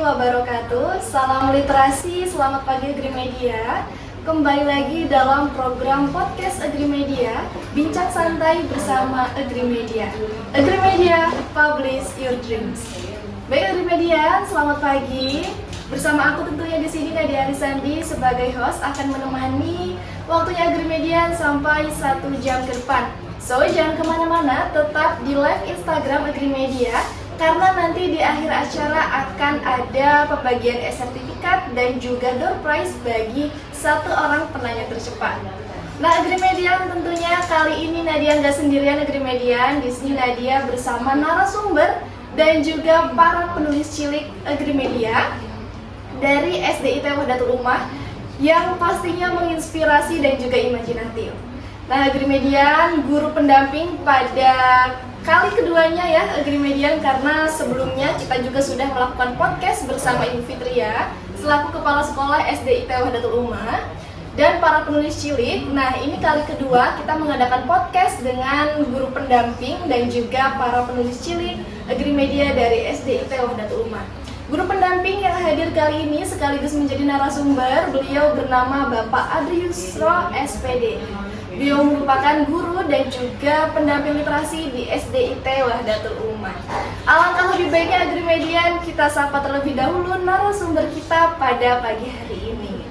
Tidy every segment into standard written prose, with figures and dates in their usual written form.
wabarakatuh. Salam literasi, selamat pagi Agrimedia. Kembali lagi dalam program podcast Agrimedia, Bincang Santai bersama Agrimedia. Agrimedia, publish your dreams. Baik Agrimedia, selamat pagi. Bersama aku tentunya di sini Nadia Arisandi sebagai host akan menemani waktunya Agrimedia sampai 1 jam ke depan. So jangan kemana-mana, tetap di live Instagram Agrimedia. Karena nanti di akhir acara akan ada pembagian sertifikat dan juga door prize bagi 1 orang penanya tercepat. Nah, Agrimedian tentunya kali ini Nadia nggak sendirian Agrimedian. Di sini Nadia bersama narasumber dan juga para penulis cilik Agrimedia dari SDIT Wahdatul Ummah yang pastinya menginspirasi dan juga imajinatif. Nah, Agrimedian guru pendamping pada kali keduanya ya Agrimedian, karena sebelumnya kita juga sudah melakukan podcast bersama Ibu Fitria selaku Kepala Sekolah SDIT Wahdatul Ummah dan para penulis cilik. Nah, ini kali kedua kita mengadakan podcast dengan guru pendamping dan juga para penulis cilik Agrimedia dari SDIT Wahdatul Ummah. Guru pendamping yang hadir kali ini sekaligus menjadi narasumber, beliau bernama Bapak Adri Yusro SPD. Beliau merupakan guru dan juga pendamping literasi di SDIT Wahdatul Ummah. Alangkah lebih baiknya Agrimedian kita sapa terlebih dahulu narasumber kita pada pagi hari ini.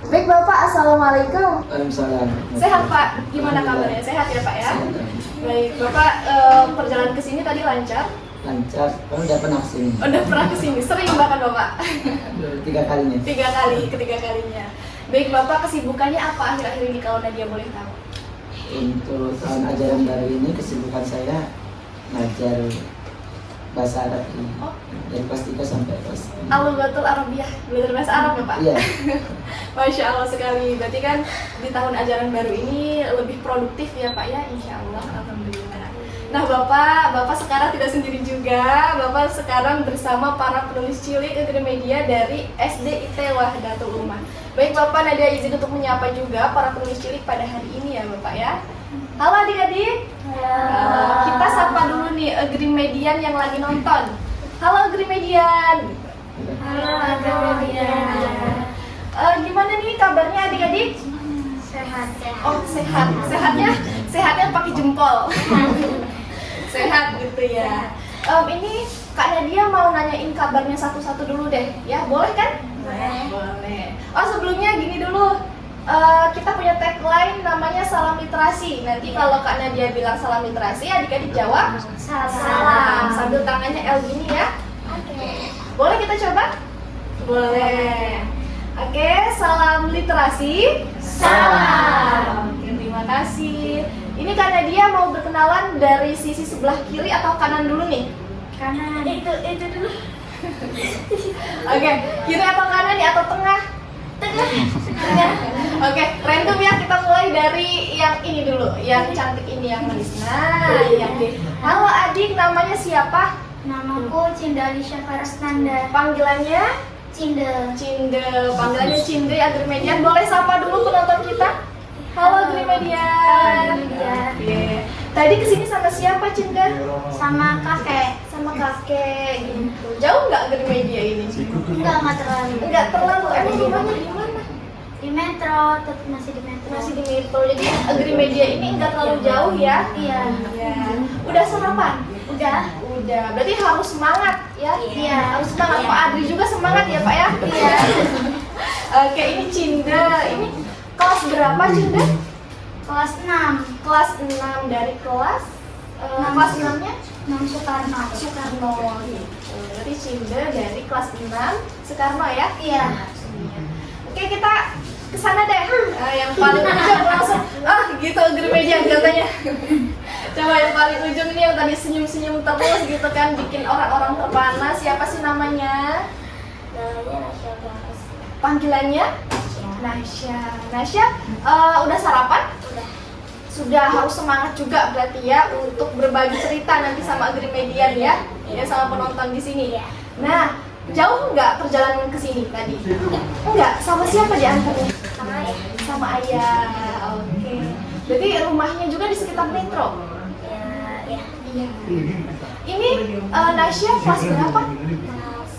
Baik Bapak, Assalamualaikum. Waalaikumsalam. Sehat Pak? Gimana kabarnya? Sehat ya Pak ya? Baik Bapak, perjalanan ke sini tadi lancar? Lancar. Kamu udah pernah kesini? Udah pernah kesini, sering bahkan Bapak? 3 kalinya. 3 kali, ketiga kalinya. Baik Bapak, kesibukannya apa akhir-akhir ini kalau Nadia boleh tahu? Untuk tahun ajaran baru ini kesibukan saya ngajar bahasa Arab ini. Dari kelas 3 sampai kelas 5. Al-Lughatul Arabiyah, belajar bahasa Arab ya Pak? Iya. Masya Allah sekali, berarti kan di tahun ajaran baru ini lebih produktif ya Pak ya, insya Allah, Alhamdulillah. Nah Bapak sekarang tidak sendiri juga, Bapak sekarang bersama para penulis cilik Agrimedia dari SDIT Wahdatul Ummah. Baik Bapak, Nadia izin untuk menyapa juga para penulis cilik pada hari ini ya Bapak ya. Halo adik-adik. Halo. Kita sapa dulu nih Agrimedian yang lagi nonton. Halo Agrimedian. Halo Agrimedian. Gimana nih kabarnya adik-adik? Sehat. Oh sehat. Sehatnya pakai jempol. Sehat gitu ya. Ini Kak Nadia mau nanyain kabarnya satu-satu dulu deh, ya boleh kan? Boleh. Oh sebelumnya gini dulu, kita punya tagline namanya Salam Literasi. Nanti kalau Kak Nadia bilang Salam Literasi, adik-adik jawab Salam. Sambil tangannya L gini ya. Oke. Boleh kita coba? Boleh. Oke, Salam Literasi. Salam. Oke, terima kasih. Ini Kak Nadia mau berkenalan dari sisi sebelah kiri atau kanan dulu nih? Kanan. Itu dulu. Oke, kiri atau kanan ya atau tengah? Tengah. Oke, random ya, kita mulai dari yang ini dulu, yang cantik ini, yang manis. Nah, yang di. Halo adik, namanya siapa? Namaku Cinda Alisha Farastanda. Panggilannya? Cinde. Panggilannya Cinde Agrimedian. Boleh sapa dulu penonton kita? Halo Agrimedian. Oke. Tadi kesini sama siapa Cinda? Sama kakek. Sama kakek gitu. Jauh nggak Agrimedia ini? Enggak terlalu. Enggak terlalu. Emang rumahnya di mana? Di metro, tetap masih di metro. Masih di Metro. Jadi Agrimedia ini enggak terlalu jauh ya? Iya. Ya. Udah sarapan? Udah. Udah. Berarti harus semangat ya? Iya. Harus semangat. Iya. Pak Adri juga semangat ya Pak ya? Iya. Oke, ini Cinda. Ini kelas berapa Cinda? Kelas 6. Kelas 6 dari kelas kelas 6-nya? 6 Soekarno. Soekarno gitu. Berarti Cinda dari kelas 6 Soekarno ya? Iya. Oke, kita kesana deh. Yang paling ujung langsung gitu Agrimedian katanya. Coba yang paling ujung nih yang tadi senyum-senyum terus gitu kan, bikin orang-orang terpana. Siapa sih namanya? Panggilannya? Nasya. Udah sarapan? Udah. Sudah, harus semangat juga berarti ya untuk berbagi cerita nanti sama Agrimedian ya, sama penonton di sini. Nah, jauh nggak perjalanan ke sini tadi? Enggak. Sama siapa diantarnya? Sama ayah. Sama ayah. Oke. Berarti rumahnya juga di sekitar metro. Iya. Iya. Ini Nasya kelas berapa? Kelas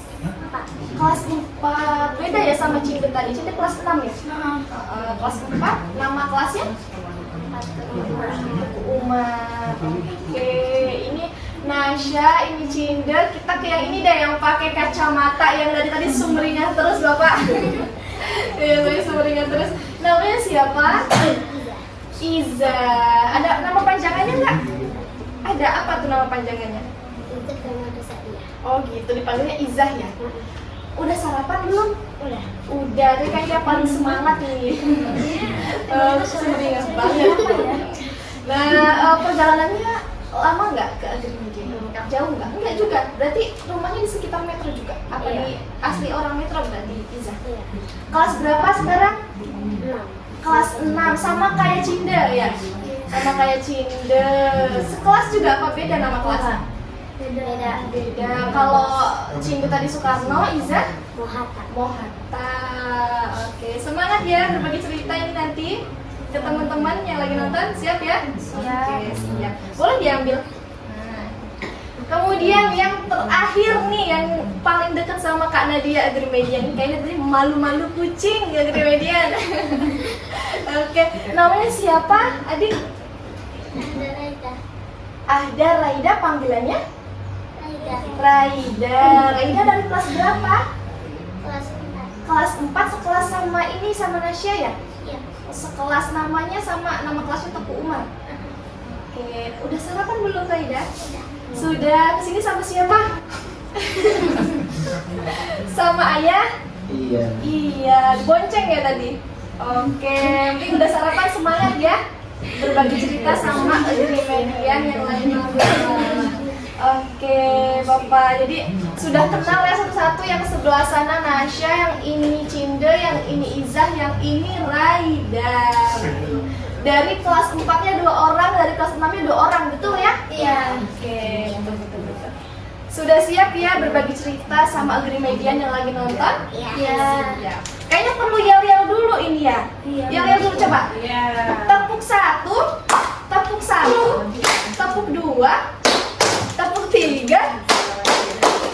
4. kelas 4. Beda ya sama Cinta tadi. Cinta kelas 6 ya? Kelas 4, nama kelasnya? Umar. Oke, ini Nasya, ini Cinda. Kita ke yang ini deh, yang pakai kacamata yang dari tadi sumringah terus Bapak. Ya, tadi sumringah terus. Namanya siapa? Iza. Ada nama panjangannya nggak? Ada apa tuh nama panjangannya? Oh gitu, dipanggilnya Izah ya? Udah sarapan belum? Udah, ini kayaknya paling semangat nih. Sumringah banget. Nah, perjalanannya lama nggak ke Agrimedia? Jauh nggak? Enggak juga, berarti rumahnya di sekitar Metro juga? Apa di asli orang Metro berarti Izah? Kelas berapa sekarang? Kelas 6, sama kayak Cinda ya? Sama kayak Cinda. Sekelas juga apa beda nama kelasnya? Beda. Kalau Cinda tadi Soekarno, Izah? Mohata. Oke, semangat ya berbagi cerita ini nanti ke teman-teman yang lagi nonton. Siap ya? Oke, siap. Boleh diambil. Nah, kemudian yang terakhir nih, yang paling dekat sama Kak Nadia Agrimedia ini, kayaknya tadi malu-malu kucing Agrimedia. Oke, namanya siapa, adik? Ahda Raida, panggilannya? Raida dari kelas berapa? Kelas 4, sekelas sama ini, sama Nasya ya? Iya. Sekelas, namanya sama nama kelasnya Teguh Umar. Oke, udah sarapan belum Raida? Sudah. Kesini sama siapa? Sama ayah? Iya, bonceng ya tadi? Oke, mungkin udah sarapan, semangat ya berbagi cerita sama Agrimedia yang lainnya. Oke, Bapak, jadi sudah kenal ya satu-satu, yang sebelah sana Nasya, yang ini Cinda, yang ini Izah, yang ini Raida. Dari kelas 4-nya 2 orang, dari kelas 6-nya 2 orang, betul ya? Iya. Oke, betul. Sudah siap ya berbagi cerita sama Agrimedia yang lagi nonton? Iya. Siap. Kayaknya perlu yel-yel dulu ini ya. Yel-yel dulu coba. Tepuk 1, tepuk 1, tepuk 2, tepuk 3,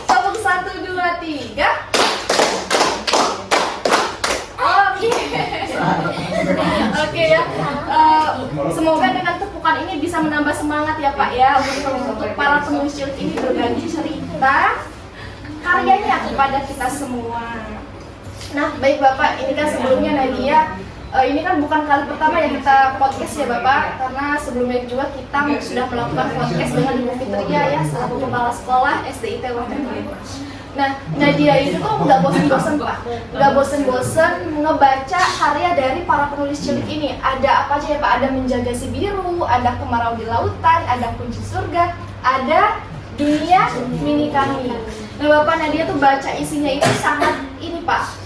tepuk 1, 2, 3. Oke ya. Semoga dengan tepukan ini bisa menambah semangat ya Pak ya, untuk para penulis cilik ini berbagi cerita karyanya kepada kita semua. Nah, baik Bapak, ini kan sebelumnya Nadia, ini kan bukan kali pertama ya kita podcast ya Bapak, karena sebelumnya juga kita sudah melakukan podcast dengan Ibu Fitria ya, selaku kepala sekolah SDIT Wahid. Nah, Nadia itu tuh nggak bosen-bosen Pak, nggak bosen-bosen ngebaca karya dari para penulis cilik ini. Ada apa aja ya Pak? Ada Menjaga Si Biru, ada Kemarau di Lautan, ada Kunci Surga, ada Dunia Mini Kami. Nah Bapak, Nadia tuh baca isinya itu sangat ini Pak,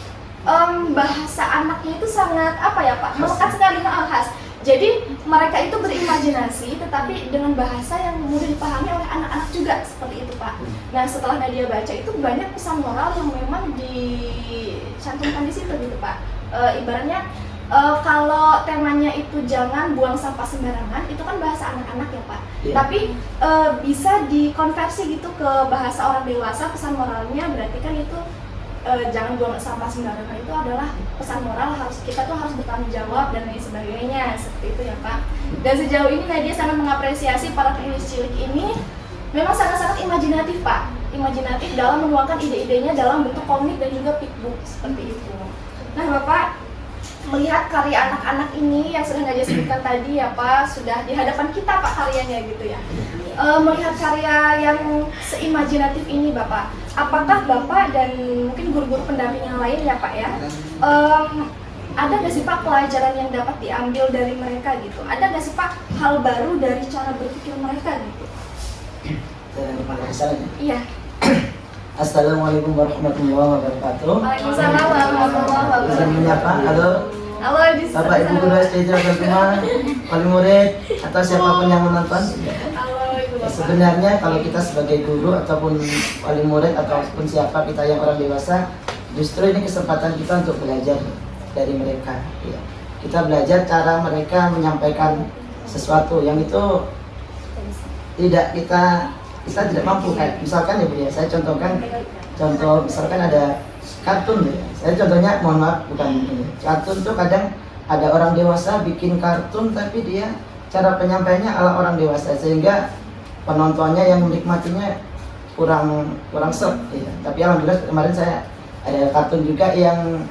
bahasa anaknya itu sangat apa ya Pak, melekat sekali, khas. Jadi mereka itu berimajinasi tetapi dengan bahasa yang mudah dipahami oleh anak-anak juga, seperti itu Pak. Nah setelah Nadia baca itu banyak pesan moral yang memang dicantumkan di situ gitu Pak. Ibaratnya kalau temanya itu jangan buang sampah sembarangan, itu kan bahasa anak-anak ya Pak. Yeah. Tapi bisa dikonversi gitu ke bahasa orang dewasa, pesan moralnya berarti kan itu jangan buang sampah sembarangan itu adalah pesan moral, kita tuh harus bertanggung jawab dan lain sebagainya, seperti itu ya Pak. Dan sejauh ini Nadia sangat mengapresiasi para penulis cilik ini, memang sangat-sangat imajinatif Pak, imajinatif dalam menuangkan ide-idenya dalam bentuk komik dan juga pickbook seperti itu. Nah Bapak, melihat karya anak-anak ini yang sudah Nadia sebutkan tadi ya Pak, sudah di hadapan kita Pak karyanya gitu ya. Melihat karya yang seimajinatif ini Bapak, apakah Bapak dan mungkin guru-guru pendamping yang lain ya Pak ya, ada nggak sih Pak pelajaran yang dapat diambil dari mereka gitu? Ada nggak sih Pak hal baru dari cara berpikir mereka gitu? Iya. Assalamualaikum warahmatullahi wabarakatuh. Waalaikumsalam warahmatullahi wabarakatuh. Menyapa, halo. Halo, Bapak Ibu guru SD semua, wali murid atau siapapun yang menonton. Halo Ibu Bapak. Sebenarnya kalau kita sebagai guru ataupun wali murid ataupun siapa kita yang orang dewasa, justru ini kesempatan kita untuk belajar dari mereka. Ya. Kita belajar cara mereka menyampaikan sesuatu yang itu kita tidak mampu. Kayak misalkan ya Bu ya, saya contohkan contoh misalkan ada kartun ya. Saya contohnya, mohon maaf, bukan ini. Kartun tuh kadang ada orang dewasa bikin kartun tapi dia cara penyampaiannya ala orang dewasa sehingga penontonnya yang menikmatinya kurang serp ya. Tapi alhamdulillah kemarin saya ada kartun juga yang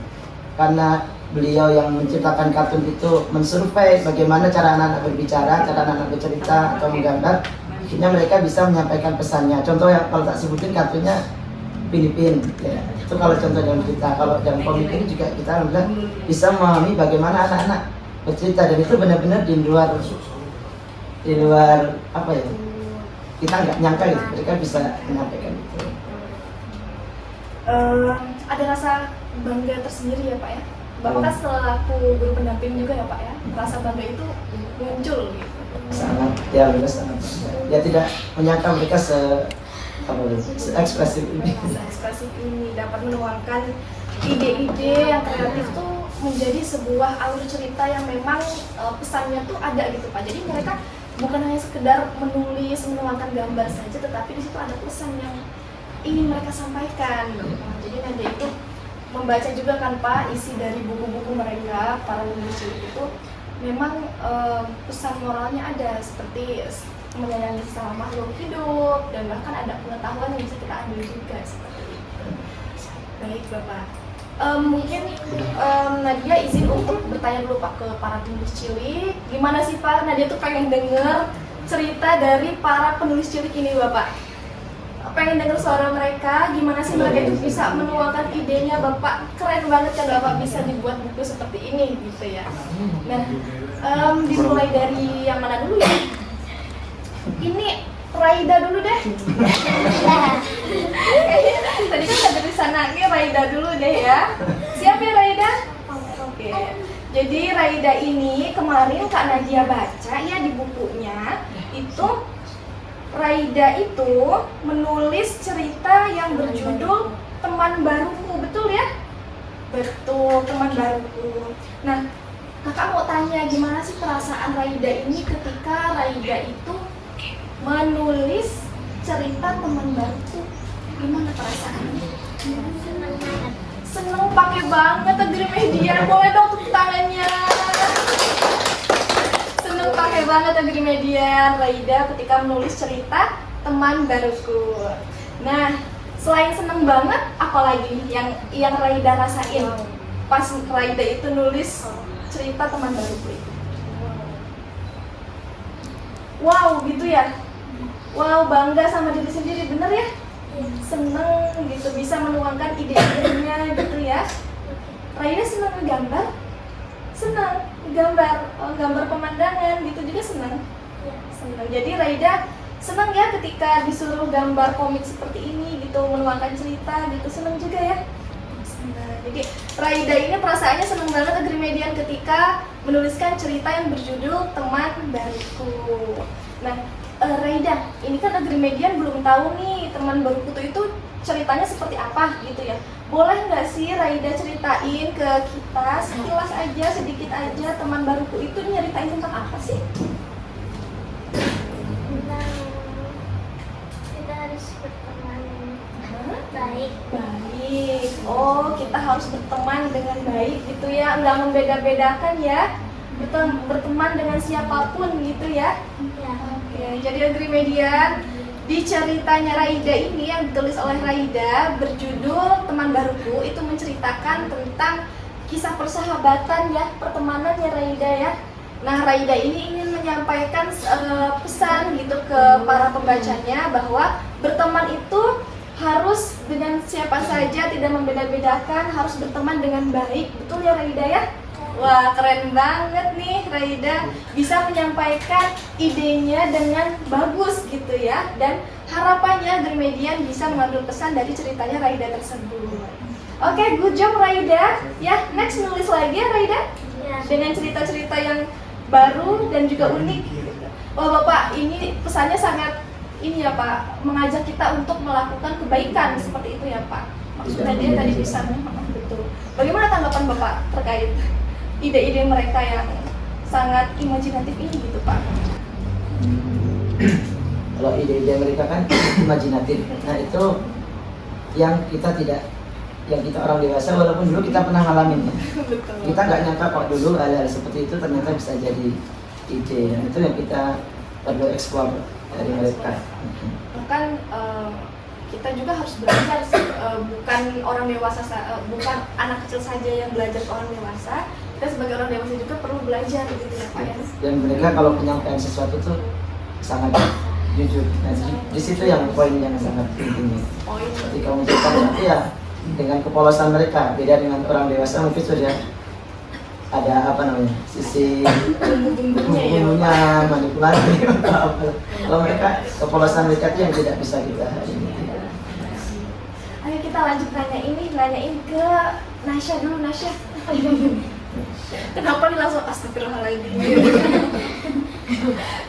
karena beliau yang menciptakan kartun itu mensurvei bagaimana cara anak-anak berbicara, cara anak-anak bercerita atau menggambar, akhirnya mereka bisa menyampaikan pesannya. Contoh yang kalau tak sebutin kartunya Filipin ya. Itu kalau contoh dalam kita. Kalau dalam komik ini juga kita alhamdulillah bisa memahami bagaimana anak-anak bercerita, dan itu benar-benar di luar apa ya, kita nggak nyangka gitu mereka bisa menyampaikan itu. Ada rasa bangga tersendiri ya Pak ya. Bapak kan selaku guru pendamping juga ya Pak ya. Rasa bangga itu muncul gitu. Sangat, ya alhamdulillah sangat. Ya tidak menyangka mereka ekspresif ini. Ekspresif ini dapat menuangkan ide-ide yang kreatif tuh menjadi sebuah alur cerita yang memang pesannya tuh ada gitu Pak. Jadi mereka bukan hanya sekedar menulis, menuangkan gambar saja, tetapi di situ ada pesan yang ingin mereka sampaikan. Jadi Nadia itu membaca juga kan Pak isi dari buku-buku mereka, para penulis itu memang pesan moralnya ada, seperti menyayangi sesama makhluk hidup, dan bahkan ada pengetahuan yang bisa kita ambil juga seperti itu. Baik Bapak, mungkin Nadia izin untuk bertanya dulu Pak ke para penulis cilik. Gimana sih Pak, Nadia tuh pengen denger cerita dari para penulis cilik ini Bapak. Pengen denger suara mereka, gimana sih mereka itu bisa menuangkan idenya. Bapak keren banget kan Bapak bisa dibuat buku seperti ini gitu ya. Nah, dimulai dari yang mana dulu ya? Ini Raida dulu deh. Tadi kan ada di sana, ini Raida dulu deh ya. Siap ya Raida? Oke. Jadi Raida ini kemarin Kak Nadia baca ya di bukunya, itu Raida itu menulis cerita yang berjudul Teman Baruku, betul ya? Betul, Teman Baruku. Nah, kakak mau tanya gimana sih perasaan Raida ini ketika Raida itu menulis cerita Teman Baruku? Gimana perasaannya? Seneng pakai banget Agrimedia, boleh dong tepuk tangannya. Seneng pakai banget Agrimedia Raida ketika menulis cerita Teman Baruku. Nah, selain seneng banget, apalagi yang Raida rasain pas Raida itu nulis cerita Teman Baruku itu? Wow, gitu ya? Wow, bangga sama diri sendiri, bener ya? Seneng gitu, bisa menuangkan ide-idenya gitu ya. Raida seneng ngegambar? Seneng gambar, gambar pemandangan gitu juga seneng. Seneng. Jadi Raida seneng ya ketika disuruh gambar komik seperti ini gitu, menuangkan cerita gitu, seneng juga ya. Seneng. Jadi Raida ini perasaannya seneng banget Agrimedian ketika menuliskan cerita yang berjudul Teman Baruku. Nah, Raida, ini kan Agrimedian belum tahu nih Teman Baruku itu ceritanya seperti apa gitu ya. Boleh nggak sih Raida ceritain ke kita sekilas aja, sedikit aja, Teman Baruku itu nyeritain tentang apa sih? Kita harus berteman baik. Baik. Oh, kita harus berteman dengan baik gitu ya, nggak membeda-bedakan ya. Berteman dengan siapapun gitu ya. Ya. Oke, jadi Agrimedian di ceritanya Raida ini yang ditulis oleh Raida berjudul Teman Baruku itu menceritakan tentang kisah persahabatan ya, pertemanannya Raida ya. Nah, Raida ini ingin menyampaikan pesan gitu ke para pembacanya bahwa berteman itu harus dengan siapa saja, tidak membeda-bedakan, harus berteman dengan baik. Betul ya Raida ya? Wah, keren banget nih Raida bisa menyampaikan idenya dengan bagus gitu ya. Dan harapannya Agrimedian bisa mengambil pesan dari ceritanya Raida tersebut. Oke, good job Raida. Ya, next nulis lagi ya Raida. Ya. Dengan cerita-cerita yang baru dan juga unik gitu. Wah Bapak, ini pesannya sangat ini ya Pak, mengajak kita untuk melakukan kebaikan seperti itu ya Pak. Maksudnya dia tadi bisa betul. Bagaimana tanggapan Bapak terkait ide-ide mereka yang sangat imajinatif ini gitu Pak? Kalau ide-ide mereka kan imajinatif, nah itu yang kita tidak yang kita orang dewasa, walaupun dulu kita pernah ngalamin ya. Betul. Kita nggak nyangka kok dulu hal-hal seperti itu ternyata bisa jadi ide. Dan itu yang kita perlu eksplor dari mereka. Bahkan kita juga harus belajar sih, bukan orang dewasa, bukan anak kecil saja yang belajar ke orang dewasa. Kita sebagai orang dewasa juga perlu belajar gitu ya Pak ya. Dan mereka kalau penyampaian sesuatu tuh sangat jujur. Nah, di situ yang poin yang sangat penting. Poin. Ketika mengucapkan sesuatu ya dengan kepolosan mereka, beda dengan orang dewasa mungkin sudah ada apa namanya sisi bumbunya manipulasi atau apa. Kalau mereka kepolosan mereka itu yang tidak bisa kita ini. Ayo kita lanjut nanyain ke Nasya dulu. Nasya. Kenapa nih langsung astagfirullahaladzim?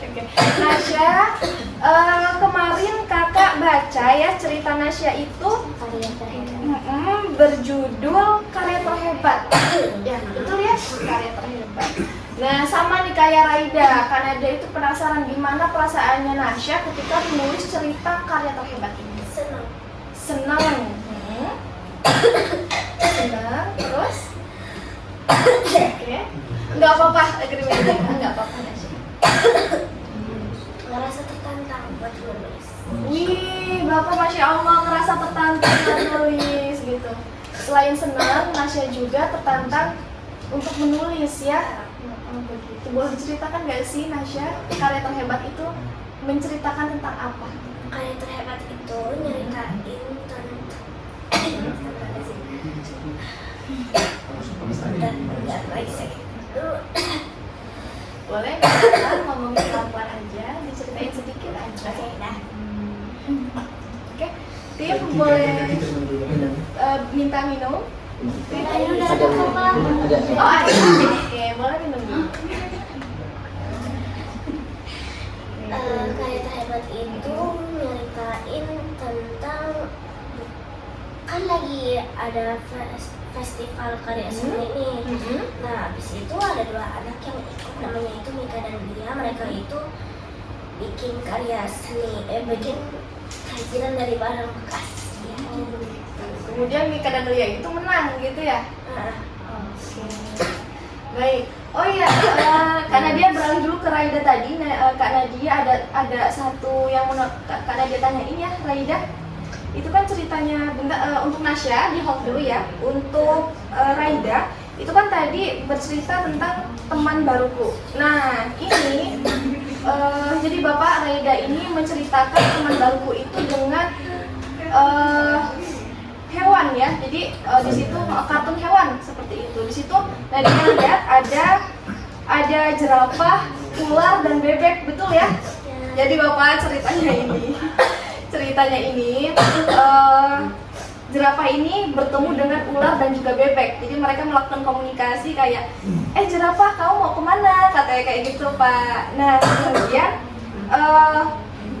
Oke. Nasya, kemarin kakak baca ya cerita Nasya itu berjudul Karya Terhebat. Ya, betul ya, Karya Terhebat. Nah, sama nih kayak Raida, Kanada itu penasaran gimana perasaannya Nasya ketika menulis cerita Karya Terhebat ini. Senang. Senang, terus? Oke. Nggak apa-apa, nggak apa-apa Nasya. Ngerasa tertantang buat menulis. Wih, Bapak Masya Allah ngerasa tertantang menulis gitu. Selain senang, Nasya juga tertantang untuk menulis ya. Begitu. Boleh diceritakan nggak sih Nasya, karya terhebat itu menceritakan tentang apa? Karya terhebat itu nyeritain Boleh pelan ngomongin pelan-pelan aja, diceritain sedikit aja. Oke, Tim boleh minta minum? Ada. Oh ada. Oke, boleh minum dulu. Karya terhebat itu nyeritain tentang kan lagi ada festival karya seni ini. Nah, habis itu ada dua anak yang ikut, namanya itu Mika dan Dia. Mereka itu bikin karya seni, bikin kerajinan dari barang bekas. Ya. Kemudian Mika dan Lia itu menang gitu ya? Oke. Baik. Oh iya, Kak Nadia beralih dulu ke Raida tadi. Kak Nadia ada satu yang mau Kak Nadia tanyain ya, Raida. Itu kan ceritanya untuk Nasya di hold dulu ya. Untuk Raida itu kan tadi bercerita tentang teman baruku. Nah ini jadi Bapak Raida ini menceritakan teman baruku itu dengan hewan ya. Jadi di situ kartun hewan seperti itu. Di situ Nadia lihat ada jerapah, ular dan bebek, betul ya? Jadi Bapak ceritanya ini jerapah ini bertemu dengan ular dan juga bebek. Jadi mereka melakukan komunikasi kayak, jerapah kamu mau kemana? Katanya kayak gitu Pak. Nah kemudian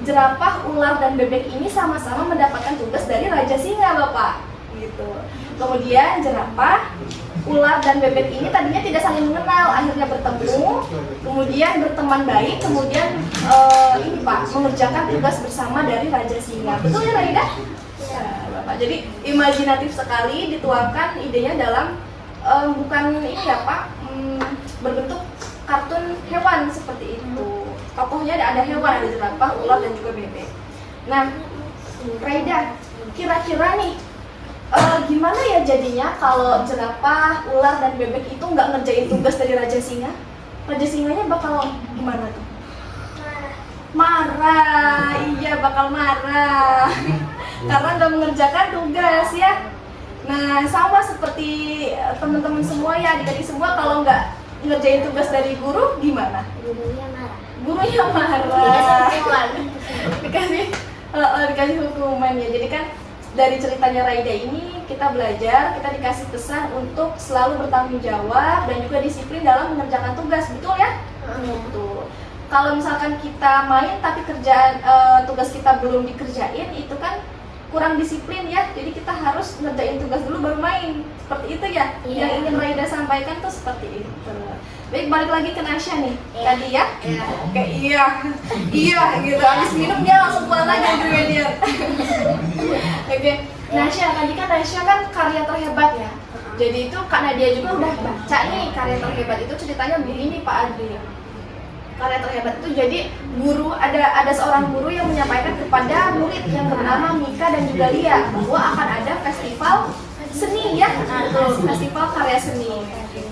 jerapah, ular dan bebek ini sama-sama mendapatkan tugas dari Raja Singa Bapak. Gitu. Kemudian jerapah, ular dan bebek ini tadinya tidak saling mengenal, akhirnya bertemu, kemudian berteman baik, kemudian ini Pak mengerjakan tugas bersama dari Raja Singa. Betul ya Raida? Ya, Bapak. Jadi imajinatif sekali dituangkan idenya dalam bukan ini ya Pak, berbentuk kartun hewan seperti itu. Tokohnya ada hewan, ada jerapah, ular dan juga bebek. Nah, Raida, kira-kira nih gimana ya jadinya kalau jerapah, ular dan bebek itu nggak ngerjain tugas dari Raja Singa? Raja Singanya bakal gimana tuh? Marah, iya bakal marah karena nggak mengerjakan tugas ya. Nah sama seperti teman-teman semua ya, adik-adik semua, kalau nggak ngerjain tugas dari guru gimana? Gurunya marah. Gurunya marah. Dikasih hukuman ya. Jadi kan dari ceritanya Raida ini kita belajar, kita dikasih pesan untuk selalu bertanggung jawab dan juga disiplin dalam mengerjakan tugas, betul ya? Betul. Kalau misalkan kita main tapi kerjaan tugas kita belum dikerjain, itu kan kurang disiplin ya. Jadi kita harus ngerjain tugas dulu baru main. Seperti itu ya? Iya. Yang ingin Raida sampaikan tuh seperti itu. Baik, balik lagi ke Nasya nih. Tadi ya? Oke, iya gitu. Habis minum dia langsung pulang lagi ke media. Oke. Nasya, tadi kan Nasya kan karya terhebat ya. Jadi itu Kak Nadia juga udah baca nih karya terhebat itu ceritanya begini Pak Adri. Karya terhebat itu jadi guru ada seorang guru yang menyampaikan kepada murid yang bernama Mika dan juga Lia bahwa akan ada festival seni ya, festival karya seni.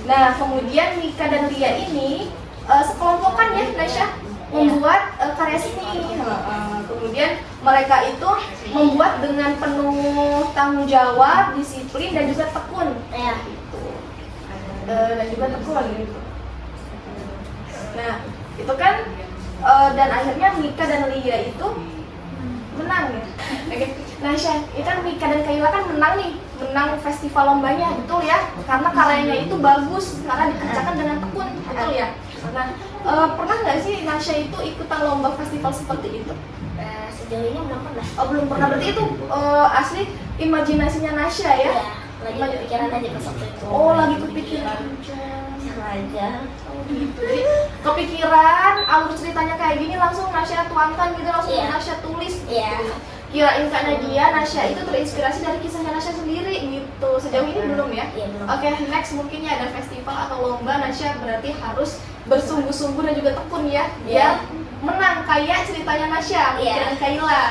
Nah kemudian Mika dan Lia ini sekelompokan ya Nasya membuat karya seni. Kemudian mereka itu membuat dengan penuh tanggung jawab, disiplin dan juga tekun. Dan juga tekun gitu. Nah itu kan dan akhirnya Mika dan Lia itu menang ya. Oke. Nah itu kan Mika dan Kayla kan menang festival lombanya, betul ya? Karena karyanya itu bagus, karena dikerjakan dengan tekun, betul ya? Nah pernah nggak sih Nasya itu ikutan lomba festival seperti itu? Sejauh ini belum pernah. Oh belum pernah, berarti itu asli imajinasinya Nasya ya? Lagi kepikiran aja pas waktu itu. Oh lagi kepikiran aja. Gitu. Jadi kepikiran alur ceritanya kayak gini langsung Nasya tuangkan gitu, langsung Nasya tulis. Iya. Kirain Kak Nadia, Nasya itu terinspirasi dari kisahnya Nasya sendiri gitu. Sejauh ini belum ya? Iya, belum. Oke, next mungkin ya ada festival atau lomba, Nasya berarti harus bersungguh-sungguh dan juga tekun ya biar menang kayak ceritanya Nasya, Mika dan Kayla.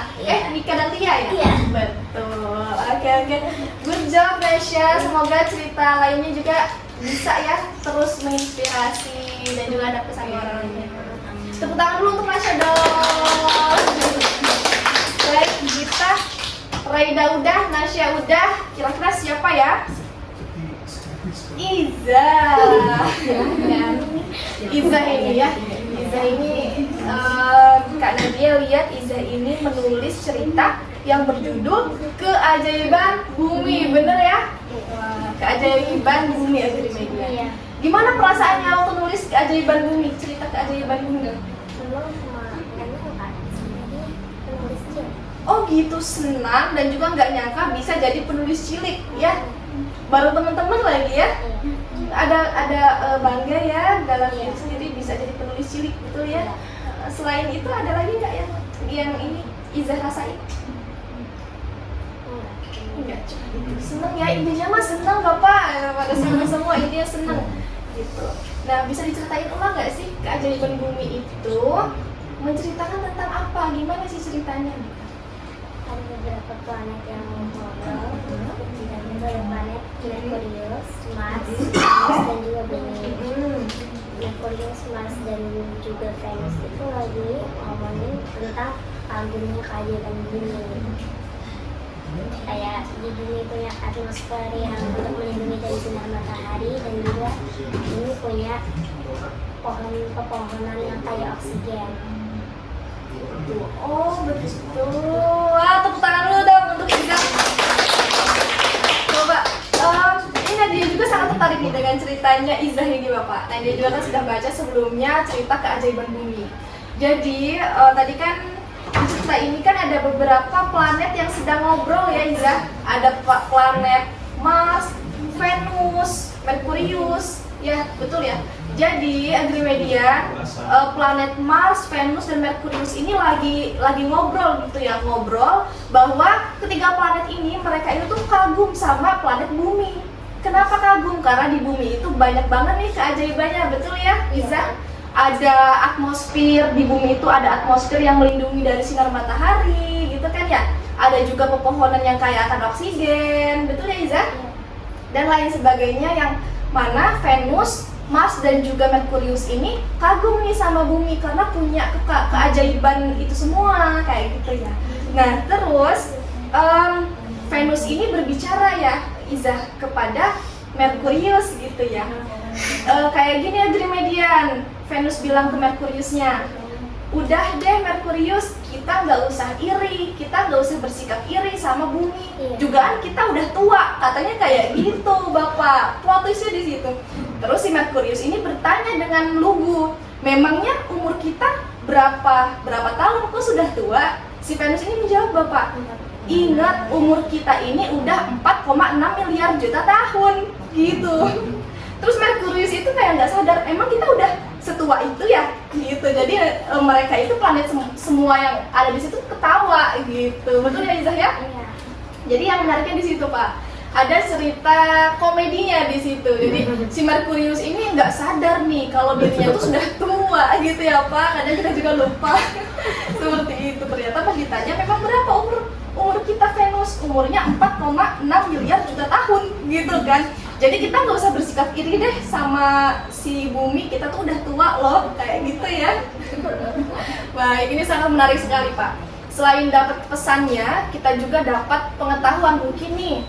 Mika dan Lia ya? Iya. Betul. Oke. Good job Nasya. Semoga cerita lainnya juga bisa ya terus menginspirasi dan juga ada pesan moral lainnya. Tepuk tangan dulu untuk Nasya dong. Baik, kita Raida udah, Nasya udah. Kira-kira siapa ya? Iza. Iza ini ya. Iza ini Kak Nadia lihat Iza ini menulis cerita yang berjudul Keajaiban Bumi, bener ya? Keajaiban Bumi Agrimedia. Gimana perasaannya waktu nulis Keajaiban Bumi, cerita Keajaiban Bumi? Oh gitu, senang dan juga nggak nyangka bisa jadi penulis cilik ya. Baru teman-teman lagi ya. Ada bangga ya dalam diri sendiri bisa jadi penulis cilik, betul ya. Selain itu ada lagi nggak yang ini Iza rasain? Enggak, cuma itu. Seneng ya, intinya mah seneng Bapak. Pada semua intinya seneng gitu. Nah bisa diceritain ulang nggak sih Keajaiban Bumi itu menceritakan tentang apa? Gimana sih ceritanya? Ada beberapa planet yang ngobrol, dan juga ada planet Merkurius, Mars, dan juga Bumi. Merkurius, Mars, dan juga Venus itu lagi ngomongin tentang kagumnya keajaiban bumi. Kayak di bumi punya atmosfer yang untuk melindungi dari sinar matahari, dan juga bumi punya pepohonan yang kaya oksigen. Oh betul. Wah, tepuk tangan dulu dong untuk Iza. Coba, ini Nadia juga sangat tertarik nih dengan ceritanya Iza ini Bapak. Nadia juga kan sudah baca sebelumnya cerita Keajaiban Bumi. Jadi tadi kan di cerita ini kan ada beberapa planet yang sedang ngobrol ya Iza. Ada planet Mars, Venus, Merkurius, ya betul ya. Jadi Agrimedia, planet Mars, Venus, dan Merkurius ini lagi ngobrol gitu ya, ngobrol bahwa ketiga planet ini mereka itu tuh kagum sama planet Bumi. Kenapa kagum? Karena di Bumi itu banyak banget nih keajaibannya, betul ya Iza? Ada atmosfer, di Bumi itu ada atmosfer yang melindungi dari sinar matahari gitu kan ya. Ada juga pepohonan yang kaya akan oksigen, betul ya Iza? Dan lain sebagainya yang mana Venus, Mars dan juga Merkurius ini kagum nih sama Bumi karena punya keajaiban itu semua kayak gitu ya. Nah terus Venus ini berbicara ya Iza kepada Merkurius gitu ya. Kayak gini Agrimedian, Venus bilang ke Merkuriusnya, udah deh Merkurius, kita nggak usah iri, kita nggak usah bersikap iri sama Bumi. Jugaan kita udah tua, katanya kayak gitu Bapak. Plot twistnya di situ. Terus si Merkurius ini bertanya dengan lugu, memangnya umur kita berapa tahun? Kok sudah tua? Si Venus ini menjawab Bapak, ingat umur kita ini udah 4,6 miliar juta tahun gitu. Terus Merkurius itu kayak nggak sadar, emang kita udah setua itu ya gitu. Jadi mereka itu planet semua yang ada di situ ketawa gitu. Betul ya Iza ya? Iya. Jadi yang menariknya di situ Pak, ada cerita komedinya di situ. Jadi si Merkurius ini nggak sadar nih kalau dirinya tuh sudah tua gitu ya Pak. Kadang kita juga lupa seperti itu. Ternyata pas ditanya memang berapa umur kita Venus, umurnya 4,6 miliar juta tahun gitu kan. Jadi kita nggak usah bersikap iri deh sama si bumi, kita tuh udah tua loh kayak gitu ya. Baik, ini sangat menarik sekali Pak. Selain dapat pesannya, kita juga dapat pengetahuan. Mungkin nih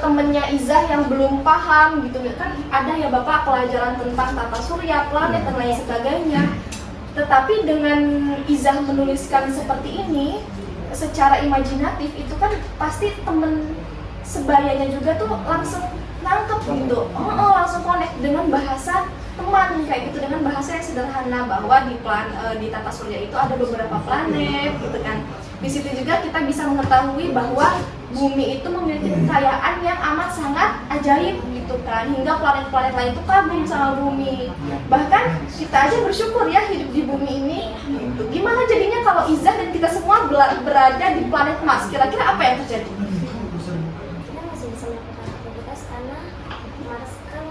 temennya Izah yang belum paham gitu kan, ada ya Bapak pelajaran tentang tata surya, planet dan lain sebagainya. Tetapi dengan Izah menuliskan seperti ini secara imajinatif, itu kan pasti temen sebayanya juga tuh langsung nangkep gitu, langsung connect dengan bahasa teman kayak gitu, dengan bahasa yang sederhana bahwa di tata surya itu ada beberapa planet gitu kan. Di situ juga kita bisa mengetahui bahwa bumi itu memiliki kekayaan yang amat sangat ajaib gitu kan, hingga planet-planet lain itu kagum sama bumi. Bahkan kita aja bersyukur ya hidup di bumi ini gitu. Gimana jadinya kalau Izah dan kita semua berada di planet Mars, kira-kira apa yang terjadi? Kita masih bisa melakukan aktivitas karena Mars kan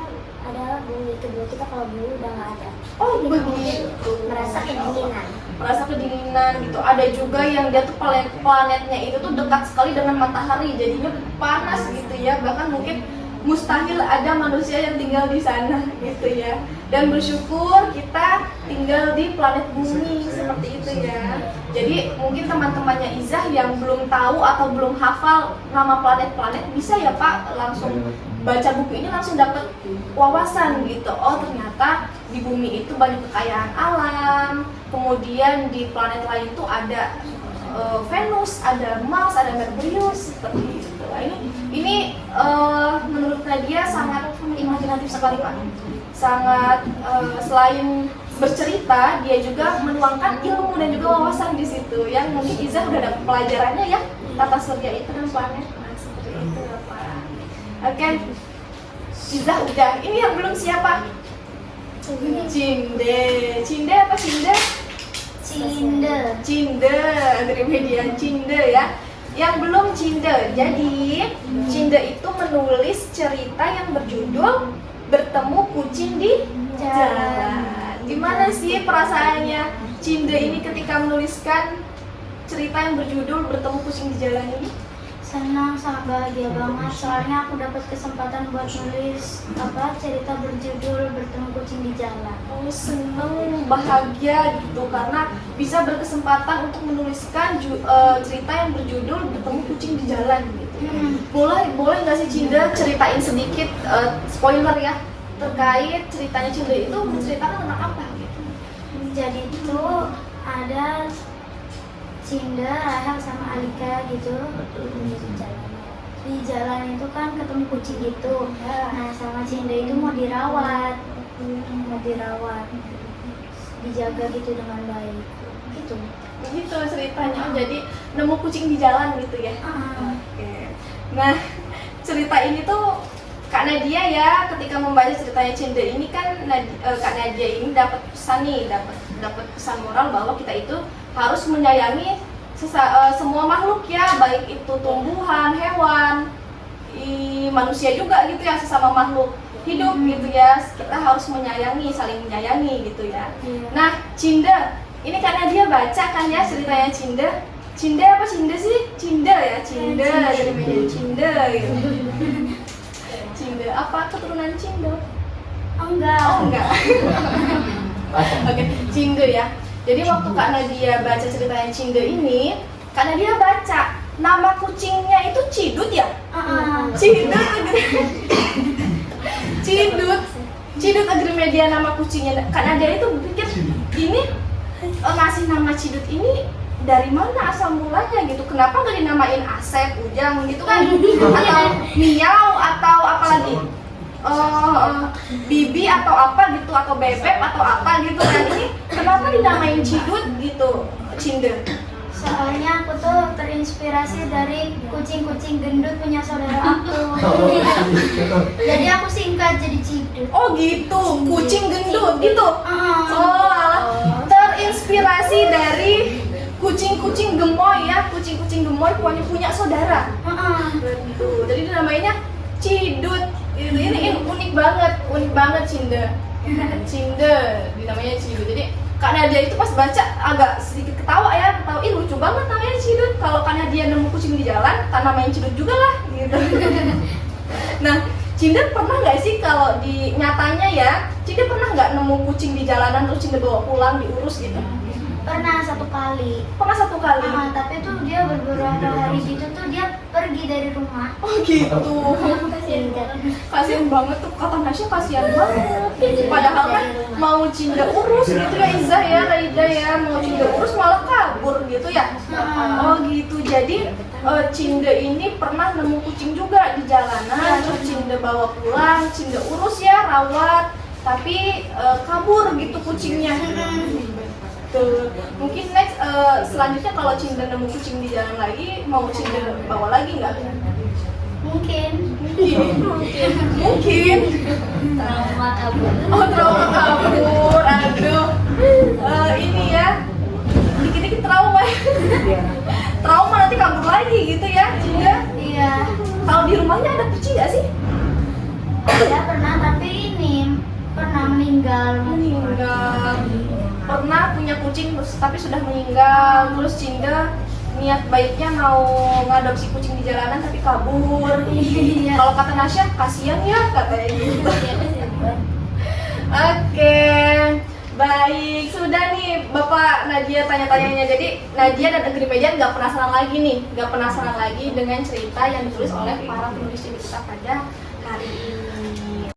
adalah bumi kedua kita kalau bumi udah nggak ada. Oh begitu. Merasa kedinginan. Merasa kedinginan gitu. Ada juga yang dia tuh planetnya itu tuh dekat sekali dengan matahari, jadinya panas gitu ya. Bahkan mungkin mustahil ada manusia yang tinggal di sana gitu ya. Dan bersyukur kita tinggal di planet bumi seperti itu ya. Jadi mungkin teman-temannya Izah yang belum tahu atau belum hafal nama planet-planet, bisa ya Pak langsung baca buku ini langsung dapat wawasan gitu. Oh ternyata di bumi itu banyak kekayaan alam. Kemudian di planet lain itu ada Venus, ada Mars, ada Merkurius seperti itu. Ini menurut Nadia sangat imajinatif sekali Pak. Sangat selain bercerita, dia juga menuangkan ilmu dan juga wawasan di situ yang mungkin Izah udah dapat pelajarannya ya, tata surya itu dan planet. Nah, seperti itu ya Pak. Oke. Izah udah. Ini yang belum siapa? Cinde apa Cinde? Cinde, Agrimedia Cinde ya. Yang belum Cinde. Jadi Cinde itu menulis cerita yang berjudul Bertemu Kucing di Jalan. Gimana sih perasaannya Cinde ini ketika menuliskan cerita yang berjudul Bertemu Kucing di Jalan ini? Senang, sangat bahagia banget. Soalnya aku dapat kesempatan buat nulis cerita berjudul Bertemu Kucing di Jalan. Oh, seneng, bahagia gitu karena bisa berkesempatan untuk menuliskan cerita yang berjudul Bertemu Kucing di Jalan gitu. Boleh nggak sih Cinda ceritain sedikit spoiler ya terkait ceritanya Cinda itu menceritakan tentang apa gitu? Jadi itu ada Cinda, Rahel sama Alika gitu di jalan itu kan ketemu kucing gitu. Nah sama Cinda itu mau dirawat, dijaga gitu dengan baik gitu. Begitu ceritanya. Jadi nemu kucing di jalan gitu ya. Oke. Nah cerita ini tuh Kak Nadia ya ketika membaca ceritanya Cinda ini kan Kak Nadia ini dapat pesan nih, dapat pesan moral bahwa kita itu harus menyayangi semua makhluk ya, baik itu tumbuhan, hewan, manusia juga gitu ya, sesama makhluk hidup gitu ya. Kita harus menyayangi, saling menyayangi gitu ya. Nah, Cinda, ini karena dia baca kan ya ceritanya Cinda. Cinda apa Cinda sih? Cinda ya, Cinda dari media Cinda gitu. Cinda, apa keturunan Cindo? Oh enggak. Oke, Cinda ya. Jadi waktu Kak Nadia baca ceritanya Cinda ini, Kak Nadia baca nama kucingnya itu Cidut ya? Cidut Agrimedia nama kucingnya. Kak Nadia itu berpikir ini ngasih nama Cidut ini dari mana asal mulanya gitu? Kenapa nggak dinamain Asep, Ujang gitu kan? Atau Miau atau apa lagi? Bibi atau apa gitu, atau Bebek atau apa gitu kan. Ini kenapa dinamain Cidut gitu, Cinda? Soalnya aku tuh terinspirasi dari kucing-kucing gendut punya saudara aku. Jadi aku singkat jadi Cidut. Oh gitu, kucing gendut gitu. Oh, alah. Terinspirasi dari kucing kucing-kucing gemoy ya, kucing-kucing gemoy punya saudara. Betul. Jadi namanya Cidut. Ini unik banget Cinde. Cinde namanya Cidut. Jadi Kak Nadia itu pas baca agak sedikit ketawa ya, ih lucu banget namanya Cidut. Kalau Kak Nadia nemu kucing di jalan, kan namanya Cidut juga lah gitu. Nah, Cinda pernah nggak sih kalau di nyatanya ya, Cinda pernah nggak nemu kucing di jalanan terus Cinda bawa pulang diurus gitu? Pernah 1 kali. Pernah 1 kali? Tapi tuh dia beberapa hari gitu tuh dia pergi dari rumah. Oh gitu. Kasian banget tuh, kata Nasya kasian banget. Padahal kan mau Cinda urus gitu ya Iza ya, Raida ya, mau Cinda urus malah kabur gitu ya. Oh gitu. Jadi Cinda ini pernah nemu kucing juga di jalanan, terus Cinda bawa pulang, Cinda urus ya, rawat, tapi kabur gitu kucingnya. Tuh. Mungkin next selanjutnya kalau Cinda nemu kucing di jalan lagi, mau Cinda bawa lagi nggak? Mungkin. Mungkin. Trauma kabur. Oh trauma kabur, aduh. Ini ya, dikit-dikit trauma. Trauma nanti kabur lagi gitu ya, Cinda. Iya. Kalau di rumahnya ada kucing nggak sih? Ada pernah, tapi ini pernah meninggal. Pernah punya kucing tapi sudah meninggal. Terus Cinda niat baiknya mau ngadopsi kucing di jalanan tapi kabur. Iya. Kalau kata Nasya kasihan ya katanya gitu. Oke, baik, sudah nih Bapak Nadia tanya-tanyanya. Jadi Nadia dan Agrimedia nggak penasaran lagi nih, nggak penasaran lagi dengan cerita yang ditulis oleh para penulis cerita kita pada hari ini.